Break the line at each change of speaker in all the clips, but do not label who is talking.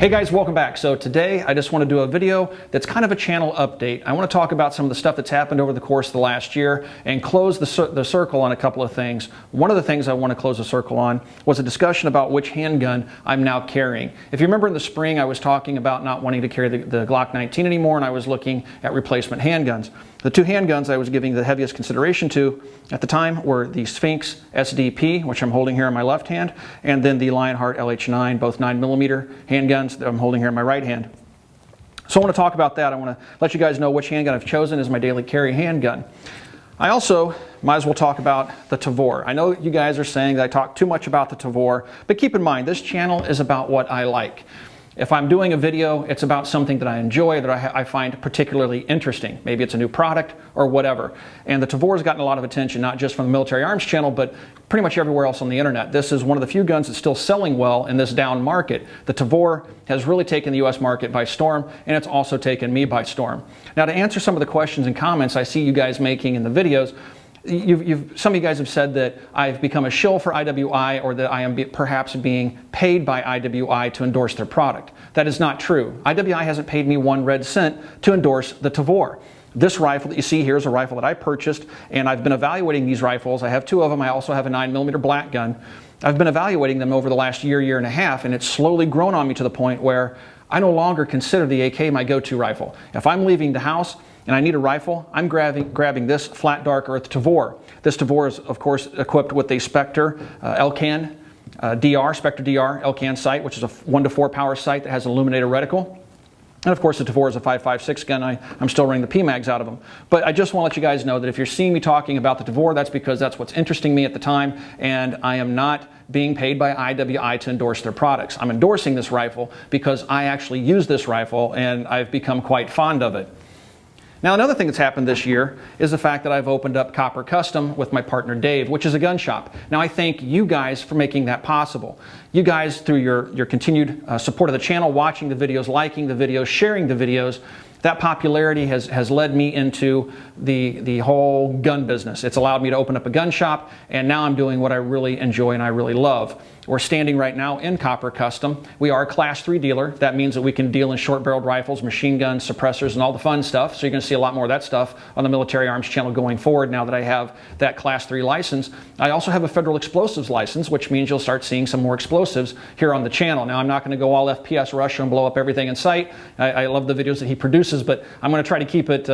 Hey guys, welcome back. So today I just want to do a video that's kind of a channel update. I want to talk about some of the stuff that's happened over the course of the last year and close the circle on a couple of things. One of the things I want to close the circle on was a discussion about which handgun I'm now carrying. If you remember in the spring, I was talking about not wanting to carry the Glock 19 anymore, and I was looking at replacement handguns. The two handguns I was giving the heaviest consideration to at the time were the Sphinx SDP, which I'm holding here in my left hand, and then the Lionheart LH9, both 9mm handguns that I'm holding here in my right hand. So I want to talk about that. I want to let you guys know which handgun I've chosen as my daily carry handgun. I also might as well talk about the Tavor. I know you guys are saying that I talk too much about the Tavor, but keep in mind, this channel is about what I like. If I'm doing a video, it's about something that I enjoy, that I find particularly interesting. Maybe it's a new product or whatever. And the Tavor has gotten a lot of attention, not just from the Military Arms channel, but pretty much everywhere else on the internet. This is one of the few guns that's still selling well in this down market. The Tavor has really taken the US market by storm, and it's also taken me by storm. Now, to answer some of the questions and comments I see you guys making in the videos, some of you guys have said that I've become a shill for IWI, or that I am perhaps being paid by IWI to endorse their product. That is not true. IWI hasn't paid me 1 red cent to endorse the Tavor. This rifle that you see here is a rifle that I purchased, and I've been evaluating these rifles. I have 2 of them. I also have a 9mm black gun. I've been evaluating them over the last year and a half, and it's slowly grown on me to the point where I no longer consider the AK my go-to rifle. If I'm leaving the house and I need a rifle, I'm grabbing this flat dark earth Tavor. This Tavor is, of course, equipped with a Spectre LCAN DR, Spectre DR LCAN sight, which is a 1-to-4 power sight that has an illuminated reticle. And of course, the Tavor is a 5.56 gun. I'm still running the PMags out of them. But I just want to let you guys know that if you're seeing me talking about the Tavor, that's because that's what's interesting me at the time, and I am not being paid by IWI to endorse their products. I'm endorsing this rifle because I actually use this rifle, and I've become quite fond of it. Now, another thing that's happened this year is the fact that I've opened up Copper Custom with my partner Dave, which is a gun shop. Now, I thank you guys for making that possible. You guys, through your continued support of the channel, watching the videos, liking the videos, sharing the videos, that popularity has led me into the whole gun business. It's allowed me to open up a gun shop, and now I'm doing what I really enjoy and I really love. We're standing right now in Copper Custom. We are a Class 3 dealer. That means that we can deal in short-barreled rifles, machine guns, suppressors, and all the fun stuff. So you're going to see a lot more of that stuff on the Military Arms channel going forward now that I have that Class 3 license. I also have a federal explosives license, which means you'll start seeing some more explosives here on the channel. Now, I'm not going to go all FPS Russia and blow up everything in sight. I love the videos that he produces, but I'm going to try to keep it,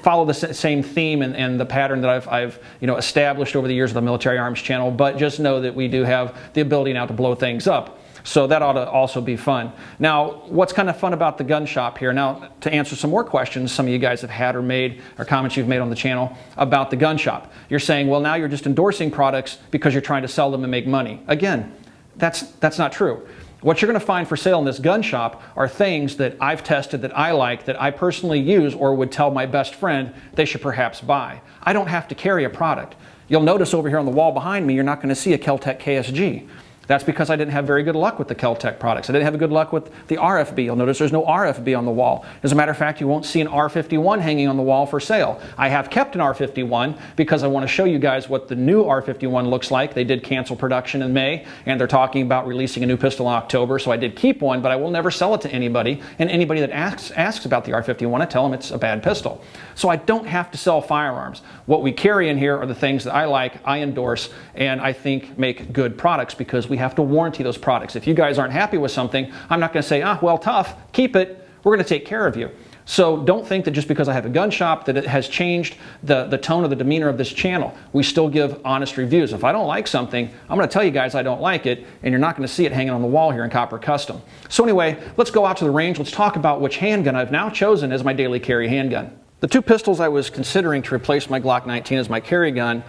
follow the same theme and the pattern that I've established over the years of the Military Arms channel. But just know that we do have the ability now to blow things up. So that ought to also be fun. Now, what's kind of fun about the gun shop here? Now, to answer some more questions some of you guys have had or comments you've made on the channel about the gun shop. You're saying, well, now you're just endorsing products because you're trying to sell them and make money. Again, that's not true. What you're going to find for sale in this gun shop are things that I've tested, that I like, that I personally use, or would tell my best friend they should perhaps buy. I don't have to carry a product. You'll notice over here on the wall behind me, you're not going to see a Kel-Tec KSG. That's because I didn't have very good luck with the Kel-Tec products. I didn't have good luck with the RFB. You'll notice there's no RFB on the wall. As a matter of fact, you won't see an R51 hanging on the wall for sale. I have kept an R51 because I want to show you guys what the new R51 looks like. They did cancel production in May, and they're talking about releasing a new pistol in October, so I did keep one, but I will never sell it to anybody. And anybody that asks about the R51, I tell them it's a bad pistol. So I don't have to sell firearms. What we carry in here are the things that I like, I endorse, and I think make good products, because we have to warranty those products. If you guys aren't happy with something, I'm not going to say, well, tough, keep it, we're going to take care of you. So don't think that just because I have a gun shop that it has changed the tone or the demeanor of this channel. We still give honest reviews. If I don't like something, I'm going to tell you guys I don't like it, and you're not going to see it hanging on the wall here in Copper Custom. So anyway, let's go out to the range. Let's talk about which handgun I've now chosen as my daily carry handgun. The 2 pistols I was considering to replace my Glock 19 as my carry gun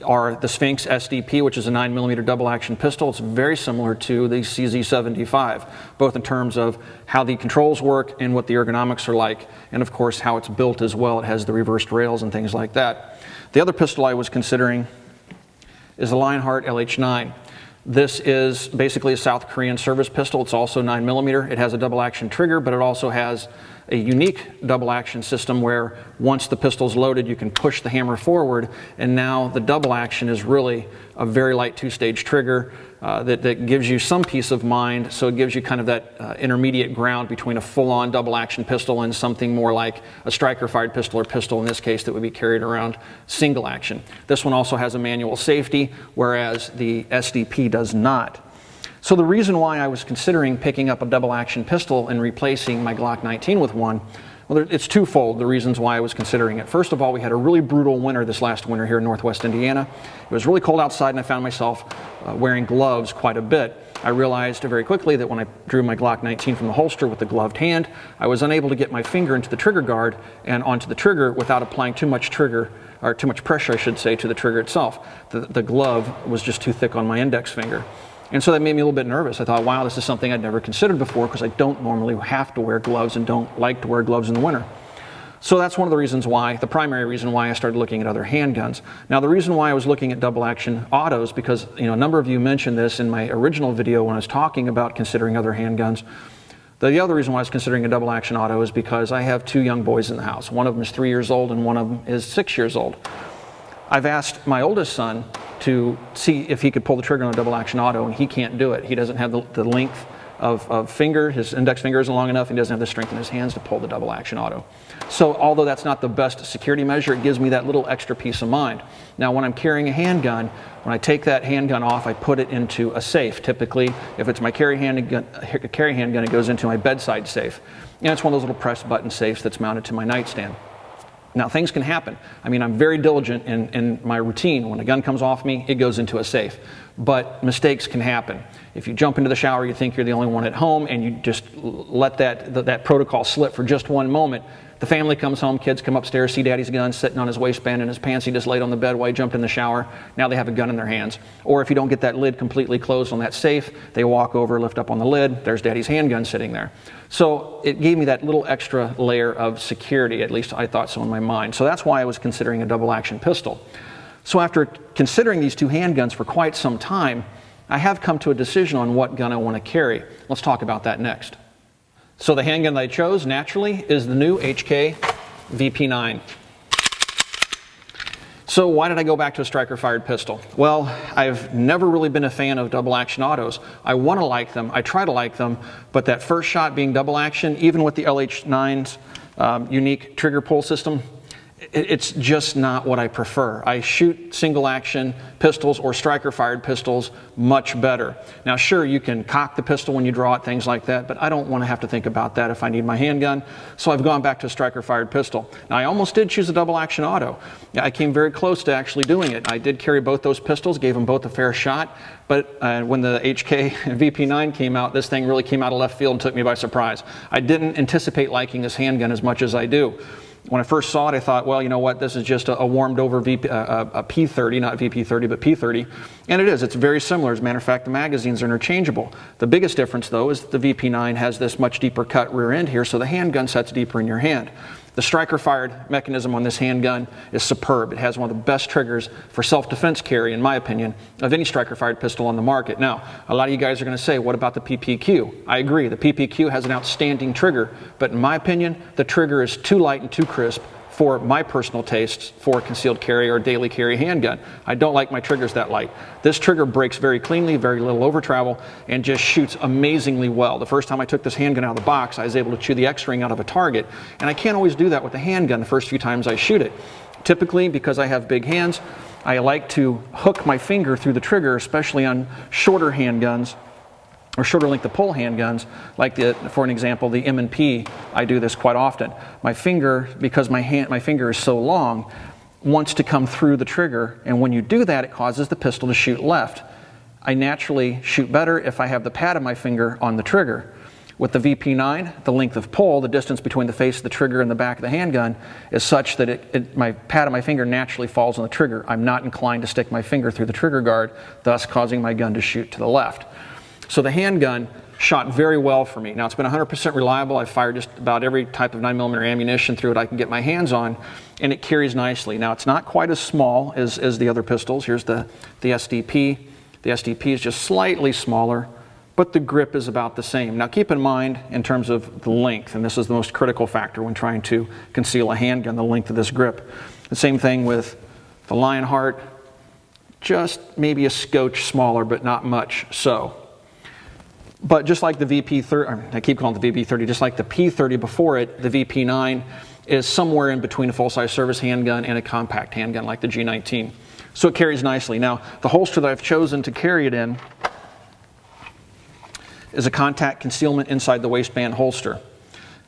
are the Sphinx SDP, which is a 9mm double action pistol. It's very similar to the CZ75, both in terms of how the controls work and what the ergonomics are like, and of course how it's built as well. It has the reversed rails and things like that. The other pistol I was considering is the Lionheart LH9. This is basically a South Korean service pistol. It's also 9mm. It has a double action trigger, but it also has a unique double action system where once the pistol's loaded, you can push the hammer forward, and now the double action is really a very light two-stage trigger that gives you some peace of mind. So it gives you kind of that intermediate ground between a full-on double action pistol and something more like a striker-fired pistol, or pistol in this case that would be carried around single action. This one also has a manual safety, whereas the SDP does not. So the reason why I was considering picking up a double action pistol and replacing my Glock 19 with one, well, it's twofold, the reasons why I was considering it. First of all, we had a really brutal winter this last winter here in Northwest Indiana. It was really cold outside, and I found myself wearing gloves quite a bit. I realized very quickly that when I drew my Glock 19 from the holster with the gloved hand, I was unable to get my finger into the trigger guard and onto the trigger without applying too much pressure, I should say, to the trigger itself. The glove was just too thick on my index finger. And so that made me a little bit nervous. I thought, wow, this is something I'd never considered before, because I don't normally have to wear gloves and don't like to wear gloves in the winter. So that's one of the reasons why, the primary reason why I started looking at other handguns. Now, the reason why I was looking at double action autos, because a number of you mentioned this in my original video when I was talking about considering other handguns. The other reason why I was considering a double action auto is because I have two young boys in the house. One of them is 3 years old and one of them is 6 years old. I've asked my oldest son to see if he could pull the trigger on a double action auto, and he can't do it. He doesn't have the length of finger, his index finger isn't long enough, and he doesn't have the strength in his hands to pull the double action auto. So although that's not the best security measure, it gives me that little extra peace of mind. Now when I'm carrying a handgun, when I take that handgun off, I put it into a safe. Typically, if it's my carry handgun, it goes into my bedside safe. And it's one of those little press button safes that's mounted to my nightstand. Now, things can happen. I mean, I'm very diligent in my routine. When a gun comes off me, it goes into a safe. But mistakes can happen. If you jump into the shower, you think you're the only one at home, and you just let that protocol slip for just one moment, the family comes home, kids come upstairs, see daddy's gun sitting on his waistband and his pants he just laid on the bed while he jumped in the shower. Now they have a gun in their hands. Or if you don't get that lid completely closed on that safe, they walk over, lift up on the lid, there's daddy's handgun sitting there. So it gave me that little extra layer of security, at least I thought so in my mind. So that's why I was considering a double action pistol. So after considering these two handguns for quite some time, I have come to a decision on what gun I want to carry. Let's talk about that next. So the handgun that I chose, naturally, is the new HK VP9. So why did I go back to a striker-fired pistol? Well, I've never really been a fan of double action autos. I want to like them, I try to like them, but that first shot being double action, even with the LH9's unique trigger pull system, it's just not what I prefer. I shoot single action pistols or striker fired pistols much better. Now sure, you can cock the pistol when you draw it, things like that, but I don't want to have to think about that if I need my handgun, so I've gone back to a striker fired pistol. Now I almost did choose a double action auto. I came very close to actually doing it. I did carry both those pistols, gave them both a fair shot, but when the HK VP9 came out, this thing really came out of left field and took me by surprise. I didn't anticipate liking this handgun as much as I do. When I first saw it, I thought, well, you know what, this is just a warmed over a P30, not VP30, but P30. And it is, it's very similar. As a matter of fact, the magazines are interchangeable. The biggest difference, though, is the VP9 has this much deeper cut rear end here, so the handgun sets deeper in your hand. The striker-fired mechanism on this handgun is superb. It has one of the best triggers for self-defense carry, in my opinion, of any striker-fired pistol on the market. Now, a lot of you guys are going to say, what about the PPQ? I agree, the PPQ has an outstanding trigger, but in my opinion, the trigger is too light and too crisp for my personal tastes for concealed carry or daily carry handgun. I don't like my triggers that light. This trigger breaks very cleanly, very little over travel, and just shoots amazingly well. The first time I took this handgun out of the box, I was able to chew the X-ring out of a target, and I can't always do that with the handgun the first few times I shoot it. Typically, because I have big hands, I like to hook my finger through the trigger, especially on shorter handguns, or shorter length of pull handguns, like for an example, the M&P, I do this quite often. My finger, because my finger is so long, wants to come through the trigger, and when you do that, it causes the pistol to shoot left. I naturally shoot better if I have the pad of my finger on the trigger. With the VP9, the length of pull, the distance between the face of the trigger and the back of the handgun, is such that my pad of my finger naturally falls on the trigger. I'm not inclined to stick my finger through the trigger guard, thus causing my gun to shoot to the left. So the handgun shot very well for me. Now it's been 100% reliable. I've fired just about every type of 9mm ammunition through it I can get my hands on, and it carries nicely. Now it's not quite as small as the other pistols. Here's the SDP. The SDP is just slightly smaller, but but the grip is about the same. Now keep in mind in terms of the length, and this is the most critical factor when trying to conceal a handgun, the length of this grip. The same thing with the Lionheart, just maybe a scotch smaller, but not much so. But just like the VP30, I keep calling it the VP30, just like the P30 before it, the VP9 is somewhere in between a full-size service handgun and a compact handgun like the G19. So it carries nicely. Now, the holster that I've chosen to carry it in is a contact concealment inside the waistband holster.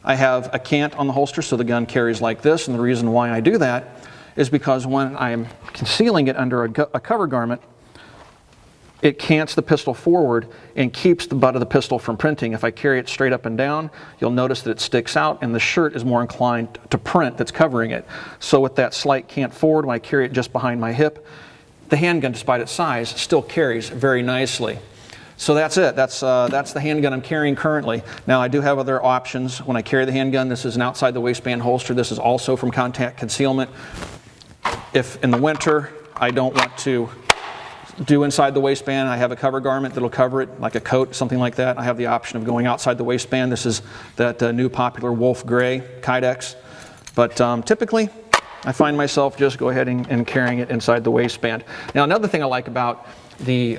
I have a cant on the holster so the gun carries like this, and the reason why I do that is because when I'm concealing it under a cover garment, it cants the pistol forward and keeps the butt of the pistol from printing. If I carry it straight up and down, you'll notice that it sticks out and the shirt is more inclined to print that's covering it. So with that slight cant forward, when I carry it just behind my hip, the handgun, despite its size, still carries very nicely. So that's it. That's the handgun I'm carrying currently. Now I do have other options when I carry the handgun. This is an outside the waistband holster. This is also from contact concealment. If in the winter I don't want to do inside the waistband, I have a cover garment that'll cover it, like a coat, something like that. I have the option of going outside the waistband. This is that new popular wolf gray Kydex. But typically, I find myself just go ahead and carrying it inside the waistband. Now, another thing I like about the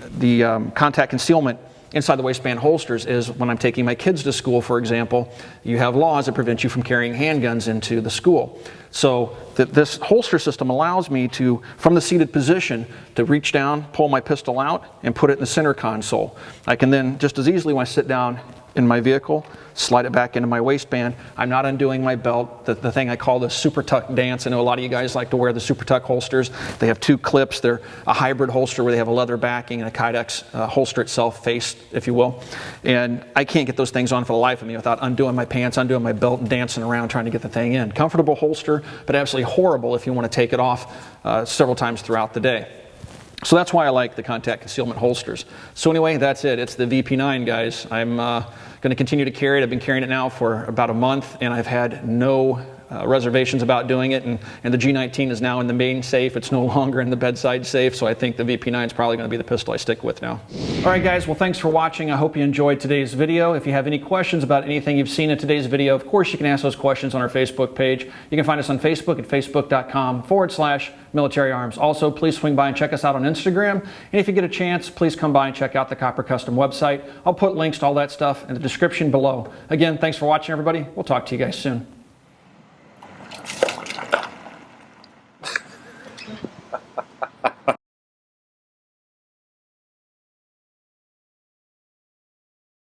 contact concealment inside the waistband holsters is when I'm taking my kids to school, for example, you have laws that prevent you from carrying handguns into the school. So this holster system allows me to, from the seated position, to reach down, pull my pistol out, and put it in the center console. I can then, just as easily when I sit down in my vehicle, slide it back into my waistband. I'm not undoing my belt, the thing I call the super tuck dance. I know a lot of you guys like to wear the super tuck holsters. They have two clips. They're a hybrid holster where they have a leather backing and a Kydex holster itself, face, if you will. And I can't get those things on for the life of me without undoing my pants, undoing my belt, and dancing around trying to get the thing in. Comfortable holster, but absolutely horrible if you want to take it off several times throughout the day. So that's why I like the contact concealment holsters. So anyway, that's it. It's the VP9, guys. I'm going to continue to carry it. I've been carrying it now for about a month, and I've had no reservations about doing it. And the G19 is now in the main safe. It's no longer in the bedside safe, so I think the VP9 is probably going to be the pistol I stick with now. All right, guys. Well, thanks for watching. I hope you enjoyed today's video. If you have any questions about anything you've seen in today's video, of course, you can ask those questions on our Facebook page. You can find us on Facebook at facebook.com/military arms. Also, please swing by and check us out on Instagram. And if you get a chance, please come by and check out the Copper Custom website. I'll put links to all that stuff in the description below. Again, thanks for watching, everybody. We'll talk to you guys soon.